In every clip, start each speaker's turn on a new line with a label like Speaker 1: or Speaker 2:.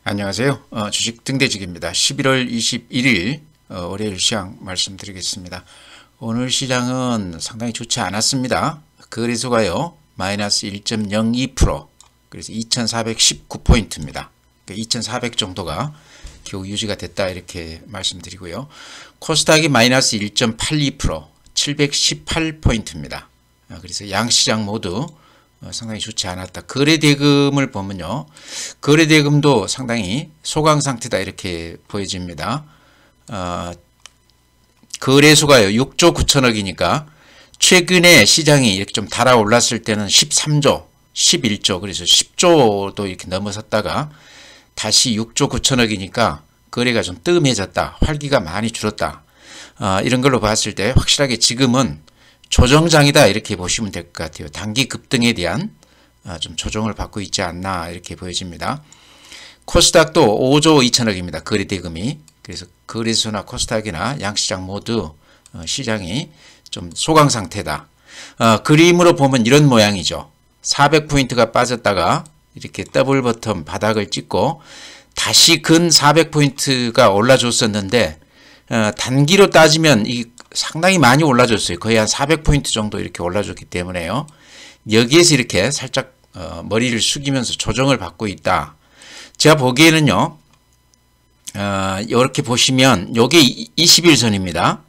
Speaker 1: 안녕하세요. 주식 등대직입니다. 11월 21일 월요일 시장 말씀드리겠습니다. 오늘 시장은 상당히 좋지 않았습니다. 거래소가요 마이너스 1.02%, 그래서 2419포인트입니다. 2400 정도가 겨우 유지가 됐다 이렇게 말씀드리고요. 코스닥이 마이너스 1.82%, 718포인트입니다. 그래서 양시장 모두 상당히 좋지 않았다. 거래대금을 보면요, 거래대금도 상당히 소강 상태다 이렇게 보여집니다. 거래소가요 6조 9천억이니까 최근에 시장이 이렇게 좀 달아올랐을 때는 13조 11조 그래서 10조도 이렇게 넘어섰다가 다시 6조 9천억이니까 거래가 좀 뜸해졌다, 활기가 많이 줄었다, 이런 걸로 봤을 때 확실하게 지금은 조정장이다 이렇게 보시면 될 것 같아요. 단기 급등에 대한 좀 조정을 받고 있지 않나 이렇게 보여집니다. 코스닥도 5조 2천억입니다. 거래대금이. 그래서 거래소나 코스닥이나 양시장 모두 시장이 좀 소강 상태다. 그림으로 보면 이런 모양이죠. 400포인트가 빠졌다가 이렇게 더블 버텀 바닥을 찍고 다시 근 400포인트가 올라줬었는데 단기로 따지면 이 상당히 많이 올라줬어요. 거의 한 400포인트 정도 이렇게 올라줬기 때문에요. 여기에서 이렇게 살짝 머리를 숙이면서 조정을 받고 있다. 제가 보기에는요, 이렇게 보시면 요게 21선입니다.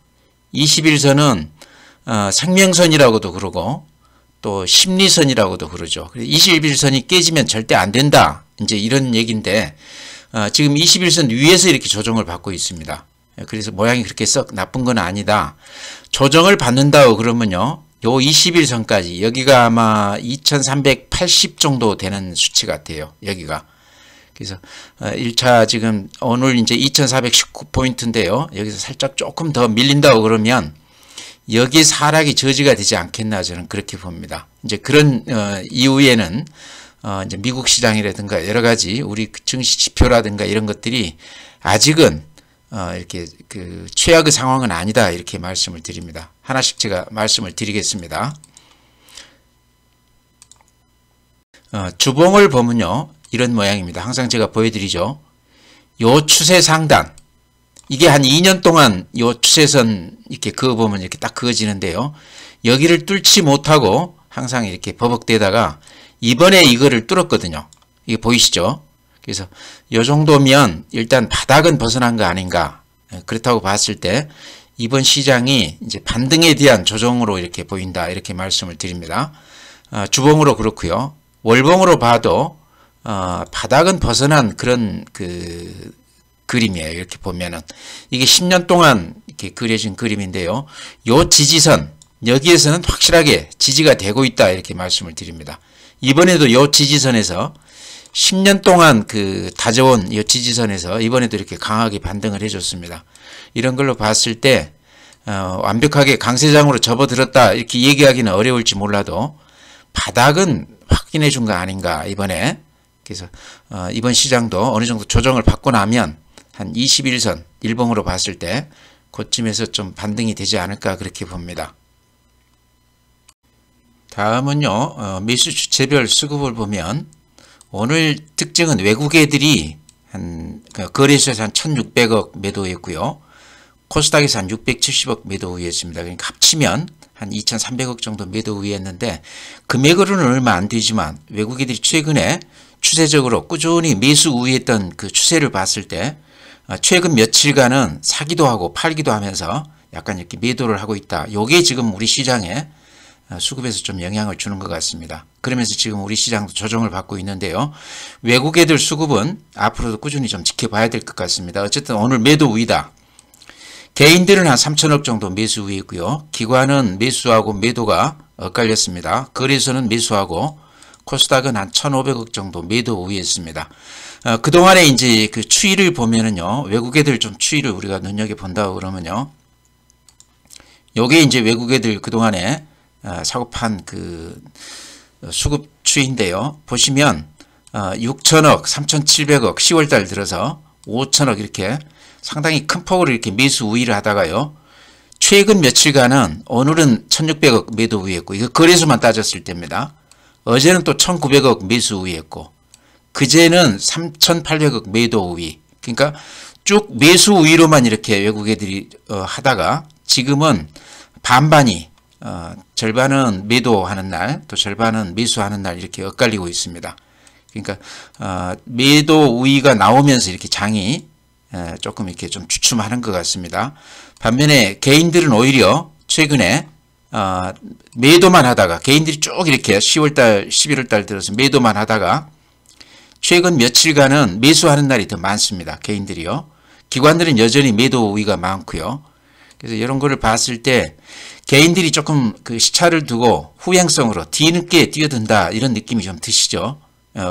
Speaker 1: 21선은 생명선이라고도 그러고 또 심리선이라고도 그러죠. 21선이 깨지면 절대 안 된다, 이제 이런 얘기인데 지금 21선 위에서 이렇게 조정을 받고 있습니다. 그래서 모양이 그렇게 썩 나쁜 건 아니다. 조정을 받는다고 그러면요, 요 21선까지 여기가 아마 2380 정도 되는 수치 같아요. 여기가. 그래서 1차 지금 오늘 이제 2419포인트인데요. 여기서 살짝 조금 더 밀린다고 그러면 여기 하락이 저지가 되지 않겠나, 저는 그렇게 봅니다. 이제 그런 이후에는 이제 미국 시장이라든가 여러 가지 우리 증시 지표라든가 이런 것들이 아직은 이렇게 최악의 상황은 아니다 이렇게 말씀을 드립니다. 하나씩 제가 말씀을 드리겠습니다. 주봉을 보면요 이런 모양입니다. 항상 제가 보여드리죠. 요 추세 상단, 이게 한 2년 동안 요 추세선 이렇게 그어보면 이렇게 딱 그어지는데요, 여기를 뚫지 못하고 항상 이렇게 버벅대다가 이번에 이거를 뚫었거든요. 이게 보이시죠? 그래서 이 정도면 일단 바닥은 벗어난 거 아닌가. 그렇다고 봤을 때 이번 시장이 이제 반등에 대한 조정으로 이렇게 보인다 이렇게 말씀을 드립니다. 주봉으로 그렇고요. 월봉으로 봐도 바닥은 벗어난 그런 그림이에요. 이렇게 보면은 이게 10년 동안 이렇게 그려진 그림인데요. 요 지지선 여기에서는 확실하게 지지가 되고 있다 이렇게 말씀을 드립니다. 이번에도 요 지지선에서 10년 동안 다져온 이 지지선에서 이번에도 이렇게 강하게 반등을 해줬습니다. 이런 걸로 봤을 때 완벽하게 강세장으로 접어들었다 이렇게 얘기하기는 어려울지 몰라도 바닥은 확인해 준 거 아닌가 이번에. 그래서 이번 시장도 어느 정도 조정을 받고 나면 한 21선 일봉으로 봤을 때 그쯤에서 좀 반등이 되지 않을까 그렇게 봅니다. 다음은요, 매수 주체별 수급을 보면 오늘 특징은 외국 애들이 거래소에서 한 1600억 매도했고요. 코스닥에서 한 670억 매도 우위했습니다. 그러니까 합치면 한 2300억 정도 매도 우위했는데 금액으로는 얼마 안 되지만 외국 애들이 최근에 추세적으로 꾸준히 매수 우위했던 그 추세를 봤을 때 최근 며칠간은 사기도 하고 팔기도 하면서 약간 이렇게 매도를 하고 있다. 요게 지금 우리 시장에 수급에서 좀 영향을 주는 것 같습니다. 그러면서 지금 우리 시장도 조정을 받고 있는데요. 외국 애들 수급은 앞으로도 꾸준히 좀 지켜봐야 될 것 같습니다. 어쨌든 오늘 매도 우위다. 개인들은 한 3천억 정도 매수 우위고요. 기관은 매수하고 매도가 엇갈렸습니다. 거래소는 매수하고 코스닥은 한 1,500억 정도 매도 우위했습니다. 그동안에 이제 그 추이를 보면은요, 외국 애들 좀 추이를 우리가 눈여겨본다고 그러면요, 요게 이제 외국 애들 그동안에 사고판 수급 추이인데요. 보시면 6천억, 3,700억 10월달 들어서 5천억 이렇게 상당히 큰 폭으로 이렇게 매수 우위를 하다가요. 최근 며칠간은 오늘은 1,600억 매도 우위했고, 이거 거래소만 따졌을 때입니다. 어제는 또 1,900억 매수 우위했고, 그제는 3,800억 매도 우위. 그러니까 쭉 매수 우위로만 이렇게 외국 애들이 하다가 지금은 반반이 절반은 매도하는 날, 또 절반은 매수하는 날 이렇게 엇갈리고 있습니다. 그러니까 매도 우위가 나오면서 이렇게 장이 조금 이렇게 좀 주춤하는 것 같습니다. 반면에 개인들은 오히려 최근에 매도만 하다가 개인들이 쭉 이렇게 10월달, 11월달 들어서 매도만 하다가 최근 며칠간은 매수하는 날이 더 많습니다. 개인들이요. 기관들은 여전히 매도 우위가 많고요. 그래서 이런 거를 봤을 때 개인들이 조금 그 시차를 두고 후행성으로 뒤늦게 뛰어든다 이런 느낌이 좀 드시죠.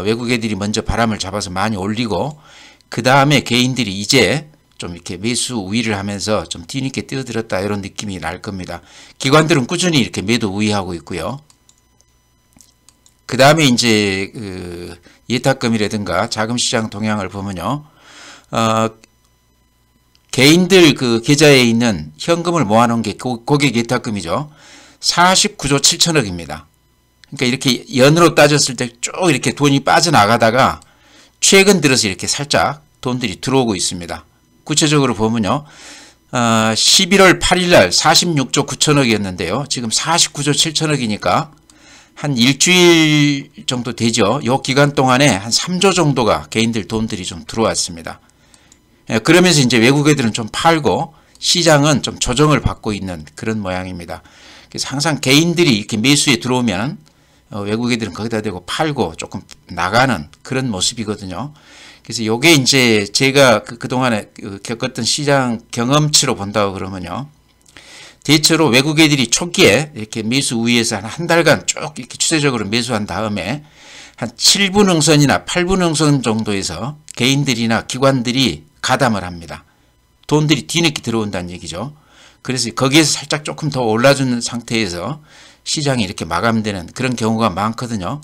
Speaker 1: 외국 애들이 먼저 바람을 잡아서 많이 올리고 그 다음에 개인들이 이제 좀 이렇게 매수 우위를 하면서 좀 뒤늦게 뛰어들었다 이런 느낌이 날 겁니다. 기관들은 꾸준히 이렇게 매도 우위하고 있고요. 그 다음에 이제 그 예탁금이라든가 자금시장 동향을 보면요. 개인들 그 계좌에 있는 현금을 모아놓은 게 고객 예탁금이죠. 49조 7천억입니다. 그러니까 이렇게 연으로 따졌을 때 쭉 이렇게 돈이 빠져나가다가 최근 들어서 이렇게 살짝 돈들이 들어오고 있습니다. 구체적으로 보면요. 11월 8일 날 46조 9천억이었는데요. 지금 49조 7천억이니까 한 일주일 정도 되죠. 이 기간 동안에 한 3조 정도가 개인들 돈들이 좀 들어왔습니다. 그러면서 이제 외국 애들은 좀 팔고 시장은 좀 조정을 받고 있는 그런 모양입니다. 그래서 항상 개인들이 이렇게 매수에 들어오면 외국 애들은 거기다 대고 팔고 조금 나가는 그런 모습이거든요. 그래서 요게 이제 제가 그동안에 겪었던 시장 경험치로 본다고 그러면요. 대체로 외국 애들이 초기에 이렇게 매수 우위에서 한 달간 쭉 이렇게 추세적으로 매수한 다음에 한 7분 응선이나 8분 응선 정도에서 개인들이나 기관들이 가담을 합니다. 돈들이 뒤늦게 들어온다는 얘기죠. 그래서 거기에서 살짝 조금 더 올라주는 상태에서 시장이 이렇게 마감되는 그런 경우가 많거든요.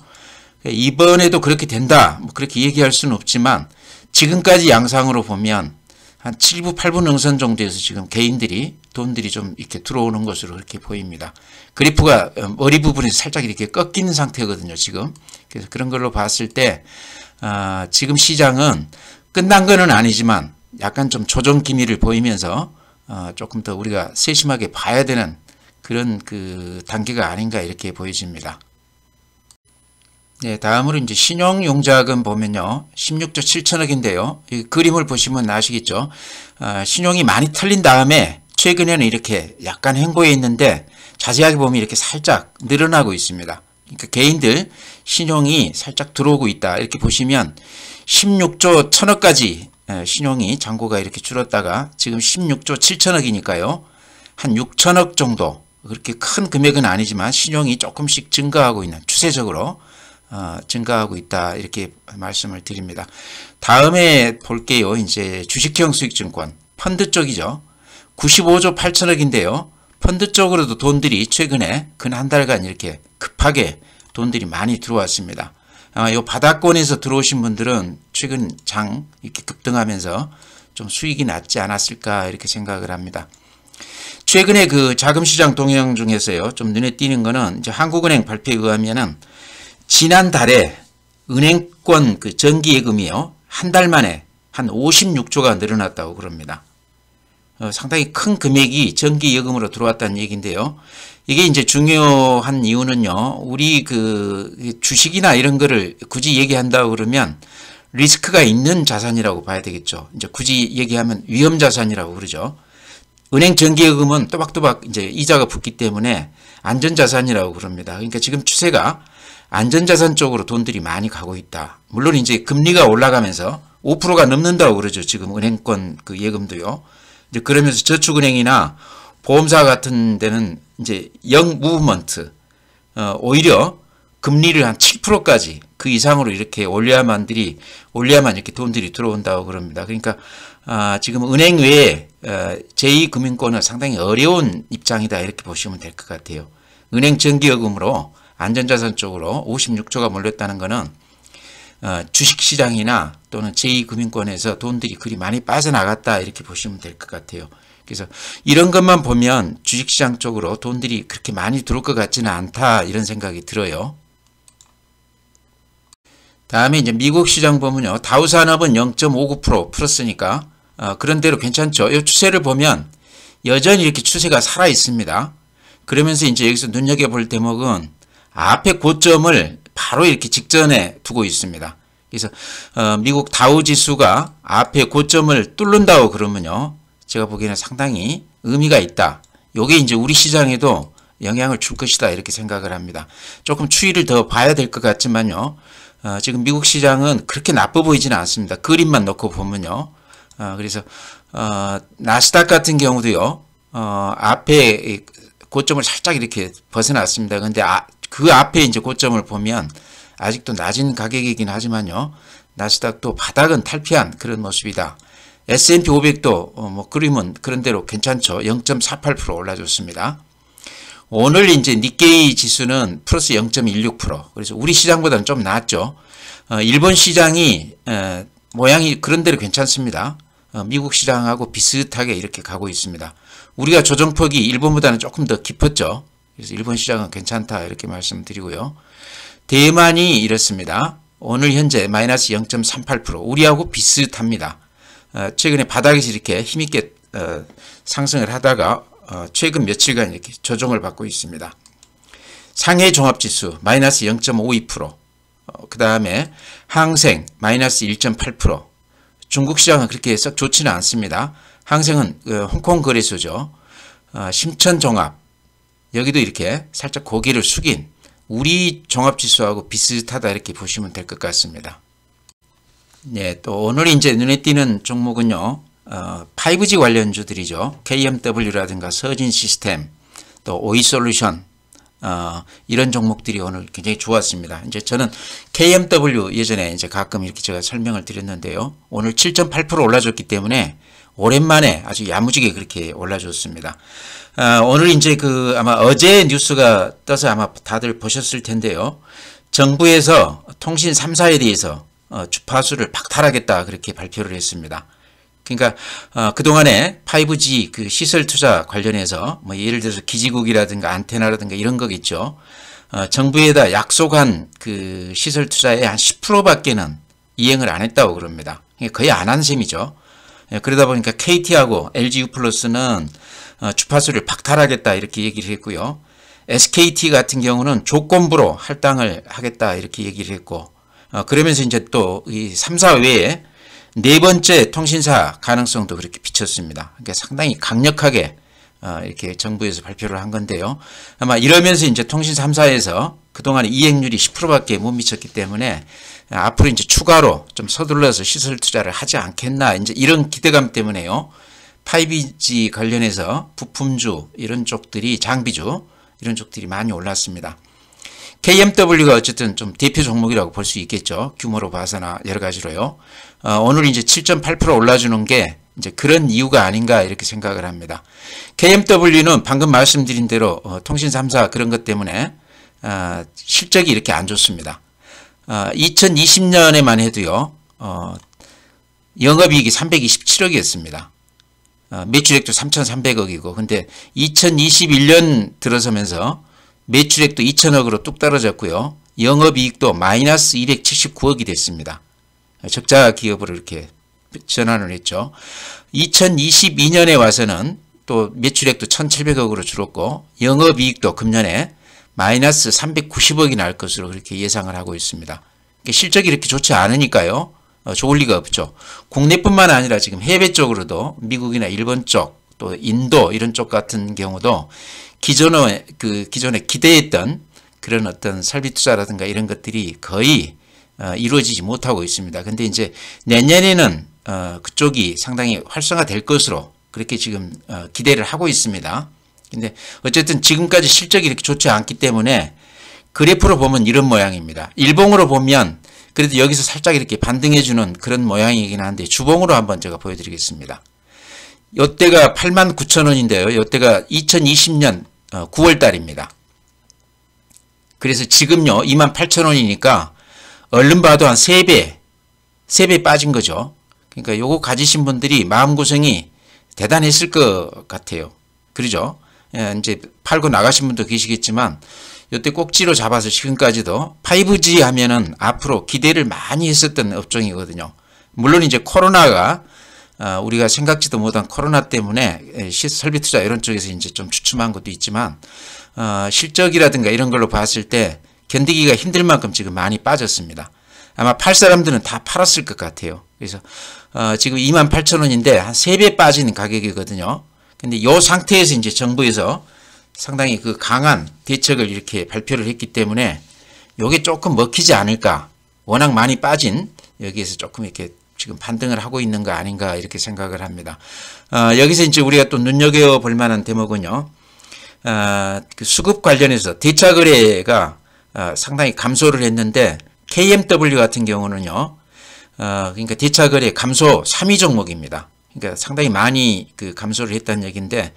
Speaker 1: 이번에도 그렇게 된다, 뭐 그렇게 얘기할 수는 없지만 지금까지 양상으로 보면 한 7분, 8분 응선 정도에서 지금 개인들이 돈들이 좀 이렇게 들어오는 것으로 그렇게 보입니다. 그래프가 머리 부분에서 살짝 이렇게 꺾이는 상태거든요, 지금. 그래서 그런 걸로 봤을 때, 지금 시장은 끝난 건 아니지만 약간 좀 조정 기미를 보이면서, 조금 더 우리가 세심하게 봐야 되는 그런 그 단계가 아닌가 이렇게 보여집니다. 네, 다음으로 이제 신용융자금 보면요. 16조 7천억인데요. 이 그림을 보시면 아시겠죠. 신용이 많이 털린 다음에 최근에는 이렇게 약간 횡보해 있는데 자세하게 보면 이렇게 살짝 늘어나고 있습니다. 그러니까 개인들 신용이 살짝 들어오고 있다. 이렇게 보시면 16조 1천억까지 신용이 잔고가 이렇게 줄었다가 지금 16조 7천억이니까요. 한 6천억 정도 그렇게 큰 금액은 아니지만 신용이 조금씩 증가하고 있는 추세적으로 증가하고 있다 이렇게 말씀을 드립니다. 다음에 볼게요. 이제 주식형 수익증권 펀드 쪽이죠. 95조 8천억인데요. 펀드 쪽으로도 돈들이 최근에 근 한 달간 이렇게 급하게 돈들이 많이 들어왔습니다. 이 바닥권에서 들어오신 분들은 최근 장 이렇게 급등하면서 좀 수익이 낮지 않았을까 이렇게 생각을 합니다. 최근에 그 자금시장 동향 중에서요. 좀 눈에 띄는 거는 이제 한국은행 발표에 의하면은 지난달에 은행권 그 정기예금이요. 한 달 만에 한 56조가 늘어났다고 그럽니다. 상당히 큰 금액이 정기예금으로 들어왔다는 얘기인데요. 이게 이제 중요한 이유는요. 우리 그 주식이나 이런 거를 굳이 얘기한다고 그러면 리스크가 있는 자산이라고 봐야 되겠죠. 이제 굳이 얘기하면 위험 자산이라고 그러죠. 은행 정기예금은 또박또박 이제 이자가 붙기 때문에 안전자산이라고 그럽니다. 그러니까 지금 추세가 안전자산 쪽으로 돈들이 많이 가고 있다. 물론 이제 금리가 올라가면서 5%가 넘는다고 그러죠. 지금 은행권 그 예금도요. 이제 그러면서 저축은행이나 보험사 같은 데는 이제 영 무브먼트, 오히려 금리를 한 7%까지 그 이상으로 이렇게 올려야만 이렇게 돈들이 들어온다고 그럽니다. 그러니까 지금 은행 외에 제2금융권은 상당히 어려운 입장이다 이렇게 보시면 될 것 같아요. 은행 정기예금으로 안전자산 쪽으로 56조가 몰렸다는 것은 주식시장이나 또는 제2금융권에서 돈들이 그리 많이 빠져나갔다 이렇게 보시면 될 것 같아요. 그래서 이런 것만 보면 주식시장 쪽으로 돈들이 그렇게 많이 들어올 것 같지는 않다 이런 생각이 들어요. 다음에 이제 미국 시장 보면요. 다우산업은 0.59% 플러스니까 그런대로 괜찮죠. 이 추세를 보면 여전히 이렇게 추세가 살아 있습니다. 그러면서 이제 여기서 눈여겨볼 대목은 앞에 고점을 바로 이렇게 직전에 두고 있습니다. 그래서 미국 다우 지수가 앞에 고점을 뚫는다고 그러면요. 제가 보기에는 상당히 의미가 있다. 요게 이제 우리 시장에도 영향을 줄 것이다 이렇게 생각을 합니다. 조금 추이를 더 봐야 될 것 같지만요. 지금 미국 시장은 그렇게 나빠 보이지는 않습니다. 그림만 놓고 보면요. 그래서 나스닥 같은 경우도요. 앞에 고점을 살짝 이렇게 벗어났습니다. 근데 그 앞에 이제 고점을 보면 아직도 낮은 가격이긴 하지만요. 나스닥도 바닥은 탈피한 그런 모습이다. S&P 500도 뭐 그림은 그런대로 괜찮죠. 0.48% 올라줬습니다. 오늘 이제 니케이 지수는 플러스 0.16%. 그래서 우리 시장보다는 좀 나았죠. 일본 시장이 모양이 그런대로 괜찮습니다. 미국 시장하고 비슷하게 이렇게 가고 있습니다. 우리가 조정폭이 일본보다는 조금 더 깊었죠. 그래서 일본 시장은 괜찮다 이렇게 말씀드리고요. 대만이 이렇습니다. 오늘 현재 마이너스 0.38%. 우리하고 비슷합니다. 최근에 바닥에서 이렇게 힘있게 상승을 하다가 최근 며칠간 이렇게 조정을 받고 있습니다. 상해 종합지수 마이너스 0.52%. 그 다음에 항생 마이너스 1.8%. 중국 시장은 그렇게 썩 좋지는 않습니다. 항생은 홍콩 거래소죠. 심천종합 여기도 이렇게 살짝 고개를 숙인 우리 종합지수하고 비슷하다 이렇게 보시면 될 것 같습니다. 네, 또 오늘 이제 눈에 띄는 종목은요. 5G 관련주들이죠. KMW라든가 서진시스템, 또 오이솔루션 이런 종목들이 오늘 굉장히 좋았습니다. 이제 저는 KMW 예전에 이제 가끔 이렇게 제가 설명을 드렸는데요. 오늘 7.8% 올라줬기 때문에 오랜만에 아주 야무지게 그렇게 올라줬습니다. 오늘 이제 아마 어제 뉴스가 떠서 아마 다들 보셨을 텐데요. 정부에서 통신 3사에 대해서 주파수를 박탈하겠다 그렇게 발표를 했습니다. 그러니까 그동안에 5G 그 시설 투자 관련해서 뭐 예를 들어서 기지국이라든가 안테나라든가 이런 거겠죠. 정부에다 약속한 그 시설 투자의 한 10%밖에는 이행을 안 했다고 그럽니다. 거의 안 한 셈이죠. 그러다 보니까 KT하고 LGU+는 주파수를 박탈하겠다 이렇게 얘기를 했고요. SKT 같은 경우는 조건부로 할당을 하겠다 이렇게 얘기를 했고 그러면서 이제 또 이 3사 외에 네 번째 통신사 가능성도 그렇게 비쳤습니다. 그러니까 상당히 강력하게 이렇게 정부에서 발표를 한 건데요. 아마 이러면서 이제 통신 3사에서 그동안 이행률이 10%밖에 못 미쳤기 때문에 앞으로 이제 추가로 좀 서둘러서 시설 투자를 하지 않겠나 이제 이런 기대감 때문에요. 5G 관련해서 부품주 이런 쪽들이 장비주 이런 쪽들이 많이 올랐습니다. KMW가 어쨌든 좀 대표 종목이라고 볼 수 있겠죠. 규모로 봐서나 여러 가지로요. 오늘 이제 7.8% 올라주는 게 이제 그런 이유가 아닌가 이렇게 생각을 합니다. KMW는 방금 말씀드린 대로 통신 3사 그런 것 때문에 실적이 이렇게 안 좋습니다. 2020년에만 해도요. 영업이익이 327억이었습니다. 매출액도 3,300억이고 근데 2021년 들어서면서 매출액도 2천억으로 뚝 떨어졌고요. 영업이익도 마이너스 279억이 됐습니다. 적자 기업으로 이렇게 전환을 했죠. 2022년에 와서는 또 매출액도 1,700억으로 줄었고 영업이익도 금년에 마이너스 390억이 날 것으로 그렇게 예상을 하고 있습니다. 실적이 이렇게 좋지 않으니까요. 좋을 리가 없죠. 국내뿐만 아니라 지금 해외 쪽으로도 미국이나 일본 쪽 또 인도 이런 쪽 같은 경우도 기존에 기대했던 그런 어떤 설비 투자라든가 이런 것들이 거의 이루어지지 못하고 있습니다. 근데 이제 내년에는 그쪽이 상당히 활성화될 것으로 그렇게 지금 기대를 하고 있습니다. 근데 어쨌든 지금까지 실적이 이렇게 좋지 않기 때문에 그래프로 보면 이런 모양입니다. 일봉으로 보면 그래도 여기서 살짝 이렇게 반등해주는 그런 모양이긴 한데 주봉으로 한번 제가 보여드리겠습니다. 이때가 89,000원인데요. 이때가 2020년 9월 달입니다. 그래서 지금요 28,000원이니까 얼른 봐도 한 3배 빠진 거죠. 그러니까 요거 가지신 분들이 마음고생이 대단했을 것 같아요. 그러죠? 이제 팔고 나가신 분도 계시겠지만 이때 꼭지로 잡아서 지금까지도 5G 하면은 앞으로 기대를 많이 했었던 업종이거든요. 물론 이제 코로나가 우리가 생각지도 못한 코로나 때문에 설비 투자 이런 쪽에서 이제 좀 주춤한 것도 있지만 실적이라든가 이런 걸로 봤을 때 견디기가 힘들 만큼 지금 많이 빠졌습니다. 아마 팔 사람들은 다 팔았을 것 같아요. 그래서 지금 28,000원인데 한 3배 빠진 가격이거든요. 근데 이 상태에서 이제 정부에서 상당히 그 강한 대책을 이렇게 발표를 했기 때문에 요게 조금 먹히지 않을까. 워낙 많이 빠진 여기에서 조금 이렇게 지금 반등을 하고 있는 거 아닌가 이렇게 생각을 합니다. 여기서 이제 우리가 또 눈여겨볼 만한 대목은요. 그 수급 관련해서 대차 거래가 상당히 감소를 했는데 KMW 같은 경우는요. 그러니까 대차 거래 감소 3위 종목입니다. 그러니까 상당히 많이 그 감소를 했다는 얘기인데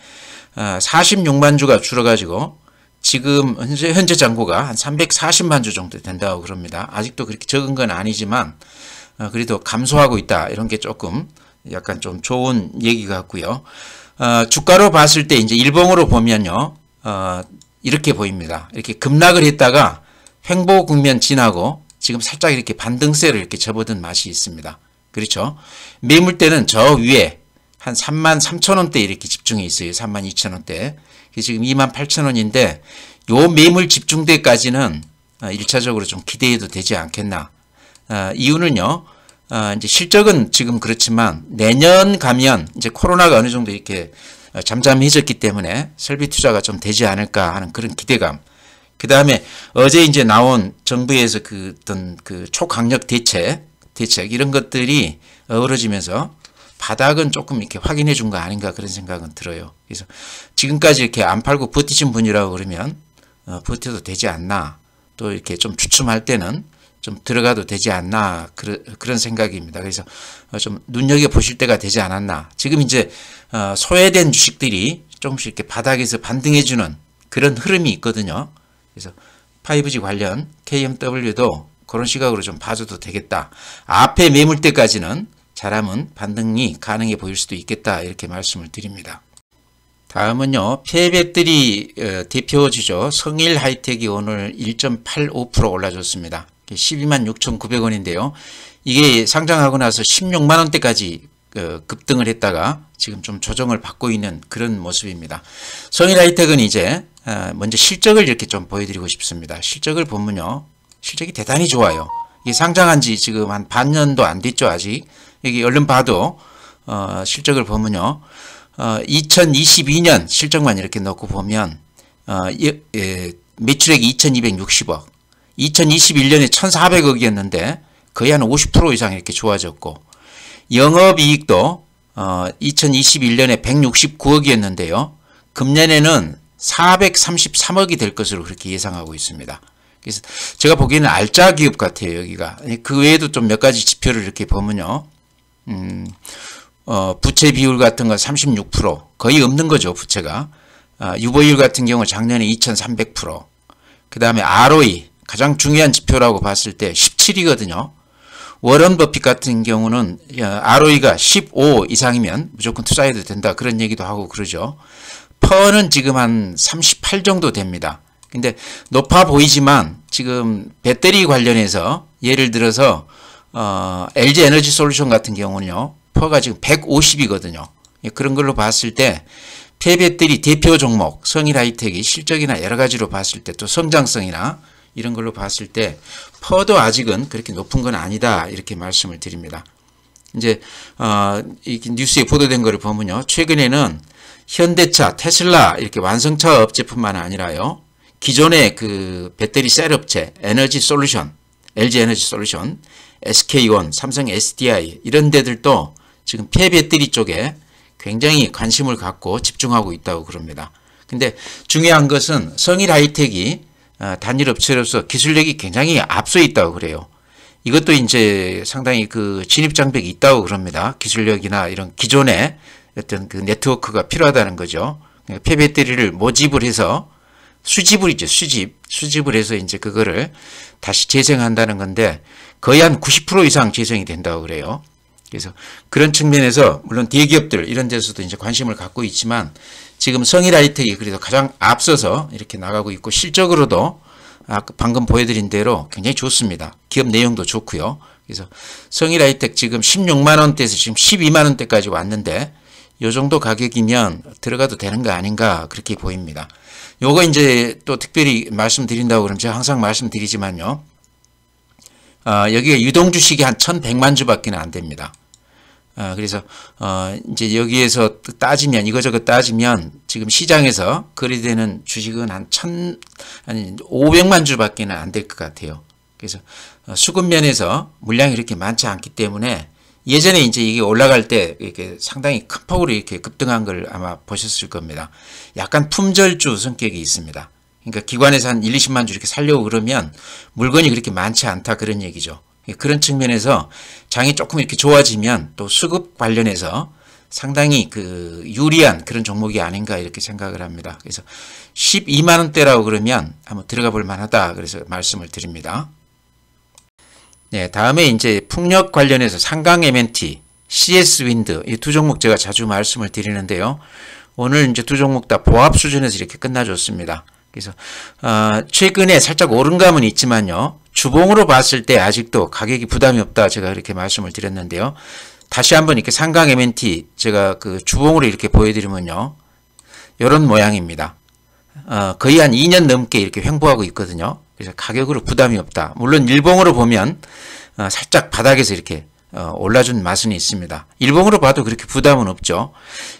Speaker 1: 46만 주가 줄어가지고 지금 현재 잔고가 한 340만 주 정도 된다고 그럽니다. 아직도 그렇게 적은 건 아니지만 그래도 감소하고 있다. 이런 게 조금 약간 좀 좋은 얘기 같고요. 주가로 봤을 때 이제 일봉으로 보면요. 이렇게 보입니다. 이렇게 급락을 했다가 횡보 국면 지나고 지금 살짝 이렇게 반등세를 이렇게 접어든 맛이 있습니다. 그렇죠? 매물대는 저 위에 한 33,000원대 이렇게 집중해 있어요. 32,000원대. 지금 28,000원인데 요 매물 집중대까지는 1차적으로 좀 기대해도 되지 않겠나. 이유는요. 이제 실적은 지금 그렇지만 내년 가면 이제 코로나가 어느 정도 이렇게 잠잠해졌기 때문에 설비 투자가 좀 되지 않을까 하는 그런 기대감. 그 다음에 어제 이제 나온 정부에서 그 어떤 그 초강력 대책 이런 것들이 어우러지면서 바닥은 조금 이렇게 확인해 준 거 아닌가 그런 생각은 들어요. 그래서 지금까지 이렇게 안 팔고 버티신 분이라고 그러면 버텨도 되지 않나. 또 이렇게 좀 주춤할 때는 좀 들어가도 되지 않나 그런 생각입니다. 그래서 좀 눈여겨보실 때가 되지 않았나. 지금 이제 소외된 주식들이 조금씩 이렇게 바닥에서 반등해주는 그런 흐름이 있거든요. 그래서 5G 관련 KMW도 그런 시각으로 좀 봐줘도 되겠다. 앞에 매물대까지는 잘하면 반등이 가능해 보일 수도 있겠다. 이렇게 말씀을 드립니다. 다음은요. 폐배터리 대표주죠. 성일하이텍이 오늘 1.85% 올라줬습니다. 126,900원인데요. 이게 상장하고 나서 16만원대까지 급등을 했다가 지금 좀 조정을 받고 있는 그런 모습입니다. 성일하이텍은 이제 먼저 실적을 이렇게 좀 보여드리고 싶습니다. 실적을 보면요. 실적이 대단히 좋아요. 이게 상장한 지 지금 한 반년도 안 됐죠. 아직. 여기 얼른 봐도 실적을 보면요. 2022년 실적만 이렇게 넣고 보면 매출액이 2260억 2021년에 1400억이었는데 거의 한 50% 이상 이렇게 좋아졌고 영업이익도 2021년에 169억이었는데요. 금년에는 433억이 될 것으로 그렇게 예상하고 있습니다. 그래서 제가 보기에는 알짜 기업 같아요. 여기가. 그 외에도 좀 몇 가지 지표를 이렇게 보면요. 부채 비율 같은 건 36% 거의 없는 거죠. 부채가. 유보율 같은 경우 작년에 2300%. 그 다음에 ROE 가장 중요한 지표라고 봤을 때 17이거든요. 워런 버핏 같은 경우는 ROE가 15 이상이면 무조건 투자해도 된다. 그런 얘기도 하고 그러죠. 퍼는 지금 한 38 정도 됩니다. 근데 높아 보이지만 지금 배터리 관련해서 예를 들어서 LG 에너지 솔루션 같은 경우는요. 퍼가 지금 150이거든요. 그런 걸로 봤을 때 폐배터리 대표 종목 성일하이텍이 실적이나 여러 가지로 봤을 때 또 성장성이나 이런 걸로 봤을 때 퍼도 아직은 그렇게 높은 건 아니다. 이렇게 말씀을 드립니다. 이제 이 뉴스에 보도된 거를 보면요. 최근에는 현대차, 테슬라 이렇게 완성차 업체뿐만 아니라요. 기존의 그 배터리 셀 업체, 에너지 솔루션, LG 에너지 솔루션, SK온, 삼성 SDI 이런 데들도 지금 폐배터리 쪽에 굉장히 관심을 갖고 집중하고 있다고 그럽니다. 근데 중요한 것은 성일하이텍이 단일 업체로서 기술력이 굉장히 앞서 있다고 그래요. 이것도 이제 상당히 그 진입 장벽이 있다고 그럽니다. 기술력이나 이런 기존의 어떤 그 네트워크가 필요하다는 거죠. 폐배터리를 모집을 해서 수집을 해서 이제 그거를 다시 재생한다는 건데 거의 한 90% 이상 재생이 된다고 그래요. 그래서 그런 측면에서 물론 대기업들 이런 데서도 이제 관심을 갖고 있지만 지금 성일하이텍이 그래도 가장 앞서서 이렇게 나가고 있고 실적으로도 아까 방금 보여드린 대로 굉장히 좋습니다. 기업 내용도 좋고요. 그래서 성일하이텍 지금 16만 원대에서 지금 12만 원대까지 왔는데 요 정도 가격이면 들어가도 되는 거 아닌가 그렇게 보입니다. 요거 이제 또 특별히 말씀드린다고 그러면 제가 항상 말씀드리지만요. 여기가 유동주식이 한 1100만 주밖에 안 됩니다. 그래서 이제 여기에서 따지면 이거저거 따지면 지금 시장에서 거래되는 주식은 한 500만 주밖에 안 될 것 같아요. 그래서 수급 면에서 물량이 이렇게 많지 않기 때문에 예전에 이제 이게 올라갈 때 이렇게 상당히 큰 폭으로 이렇게 급등한 걸 아마 보셨을 겁니다. 약간 품절주 성격이 있습니다. 그러니까 기관에서 한 1, 20만 주 이렇게 살려고 그러면 물건이 그렇게 많지 않다 그런 얘기죠. 그런 측면에서 장이 조금 이렇게 좋아지면 또 수급 관련해서 상당히 그 유리한 그런 종목이 아닌가 이렇게 생각을 합니다. 그래서 12만 원대라고 그러면 한번 들어가 볼 만하다 그래서 말씀을 드립니다. 네, 다음에 이제 풍력 관련해서 상강 M&T, CS 윈드 이 두 종목 제가 자주 말씀을 드리는데요. 오늘 이제 두 종목 다 보합 수준에서 이렇게 끝나줬습니다. 그래서 최근에 살짝 오른 감은 있지만요. 주봉으로 봤을 때 아직도 가격이 부담이 없다 제가 이렇게 말씀을 드렸는데요. 다시 한번 이렇게 상강 M&T 제가 그 주봉으로 이렇게 보여드리면요. 이런 모양입니다. 거의 한 2년 넘게 이렇게 횡보하고 있거든요. 그래서 가격으로 부담이 없다. 물론 일봉으로 보면 살짝 바닥에서 이렇게 올라준 맛은 있습니다. 일봉으로 봐도 그렇게 부담은 없죠.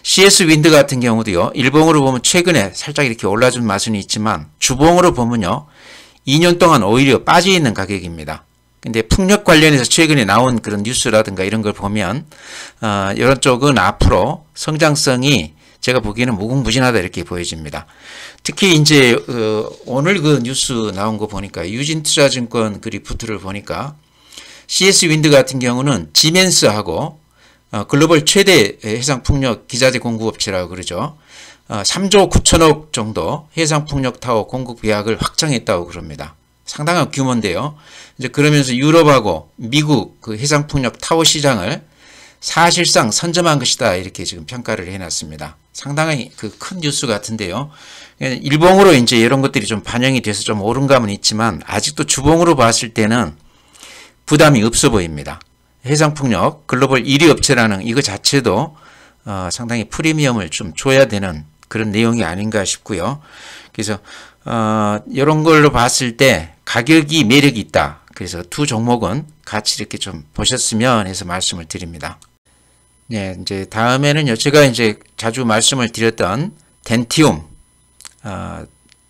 Speaker 1: CS 윈드 같은 경우도요. 일봉으로 보면 최근에 살짝 이렇게 올라준 맛은 있지만 주봉으로 보면요. 2년 동안 오히려 빠져있는 가격입니다. 근데 풍력 관련해서 최근에 나온 그런 뉴스라든가 이런 걸 보면 이런 쪽은 앞으로 성장성이 제가 보기에는 무궁무진하다 이렇게 보여집니다. 특히 이제 오늘 그 뉴스 나온 거 보니까 유진투자증권 그 리포트를 보니까 CS 윈드 같은 경우는 지멘스하고 글로벌 최대 해상풍력 기자재 공급업체라고 그러죠. 3조 9천억 정도 해상풍력 타워 공급 계약을 확정했다고 그럽니다. 상당한 규모인데요. 이제 그러면서 유럽하고 미국 그 해상풍력 타워 시장을 사실상 선점한 것이다 이렇게 지금 평가를 해놨습니다. 상당히 그 큰 뉴스 같은데요. 일봉으로 이제 이런 것들이 좀 반영이 돼서 좀 오른 감은 있지만 아직도 주봉으로 봤을 때는 부담이 없어 보입니다. 해상풍력 글로벌 1위 업체라는 이거 자체도 상당히 프리미엄을 좀 줘야 되는 그런 내용이 아닌가 싶고요. 그래서 이런 걸로 봤을 때 가격이 매력이 있다. 그래서 두 종목은 같이 이렇게 좀 보셨으면 해서 말씀을 드립니다. 네, 이제 다음에는요. 제가 이제 자주 말씀을 드렸던 덴티움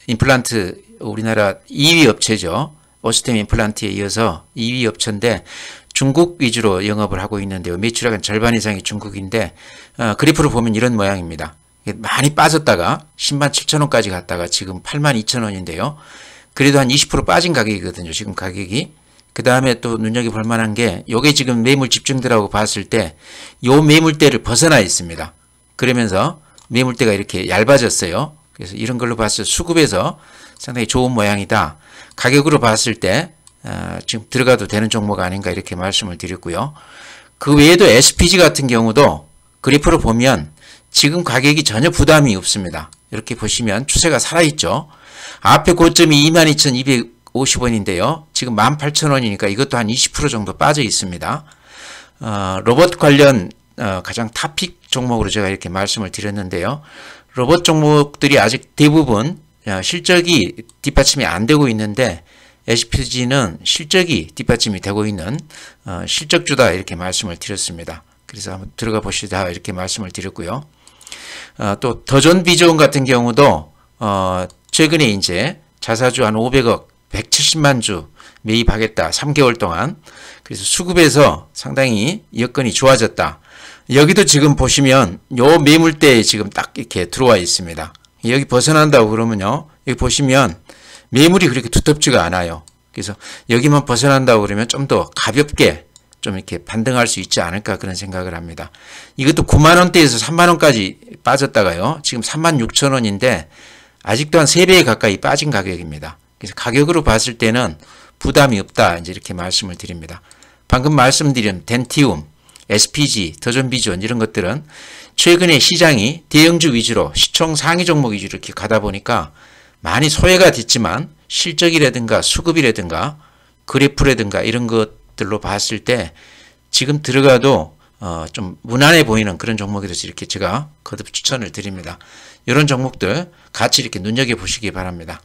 Speaker 1: 임플란트 우리나라 2위 업체죠. 오스템 임플란트에 이어서 2위 업체인데 중국 위주로 영업을 하고 있는데요. 매출액은 절반 이상이 중국인데 그래프로 보면 이런 모양입니다. 많이 빠졌다가 10만 7천 원까지 갔다가 지금 8만 2천 원인데요. 그래도 한 20% 빠진 가격이거든요. 지금 가격이. 그 다음에 또 눈여겨볼 만한 게 요게 지금 매물 집중대라고 봤을 때 요 매물대를 벗어나 있습니다. 그러면서 매물대가 이렇게 얇아졌어요. 그래서 이런 걸로 봤을 때 수급에서 상당히 좋은 모양이다. 가격으로 봤을 때 지금 들어가도 되는 종목 아닌가 이렇게 말씀을 드렸고요. 그 외에도 SPG 같은 경우도 그래프로 보면 지금 가격이 전혀 부담이 없습니다. 이렇게 보시면 추세가 살아있죠. 앞에 고점이 22,250원인데요. 지금 18,000원이니까 이것도 한 20% 정도 빠져 있습니다. 로봇 관련 가장 탑픽 종목으로 제가 이렇게 말씀을 드렸는데요. 로봇 종목들이 아직 대부분 실적이 뒷받침이 안 되고 있는데 SPG는 실적이 뒷받침이 되고 있는 실적주다 이렇게 말씀을 드렸습니다. 그래서 한번 들어가 보시다 이렇게 말씀을 드렸고요. 또 더존 비전 같은 경우도 최근에 이제 자사주 한 500억 170만 주 매입하겠다 3개월 동안. 그래서 수급에서 상당히 여건이 좋아졌다. 여기도 지금 보시면 요 매물대에 지금 딱 이렇게 들어와 있습니다. 여기 벗어난다고 그러면요. 여기 보시면 매물이 그렇게 두텁지가 않아요. 그래서 여기만 벗어난다고 그러면 좀 더 가볍게 좀 이렇게 반등할 수 있지 않을까 그런 생각을 합니다. 이것도 9만원대에서 3만원까지 빠졌다가요. 지금 36,000원인데 아직도 한 3배 가까이 빠진 가격입니다. 그래서 가격으로 봤을 때는 부담이 없다. 이제 이렇게 말씀을 드립니다. 방금 말씀드린 덴티움, SPG, 더존비전 이런 것들은 최근에 시장이 대형주 위주로 시총 상위 종목 위주로 이렇게 가다 보니까 많이 소외가 됐지만 실적이라든가 수급이라든가 그래프라든가 이런 것들로 봤을 때 지금 들어가도 좀 무난해 보이는 그런 종목에 대해서 이렇게 제가 거듭 추천을 드립니다. 이런 종목들 같이 이렇게 눈여겨보시기 바랍니다.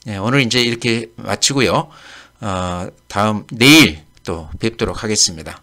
Speaker 1: 네, 오늘 이제 이렇게 마치고요. 다음 내일 또 뵙도록 하겠습니다.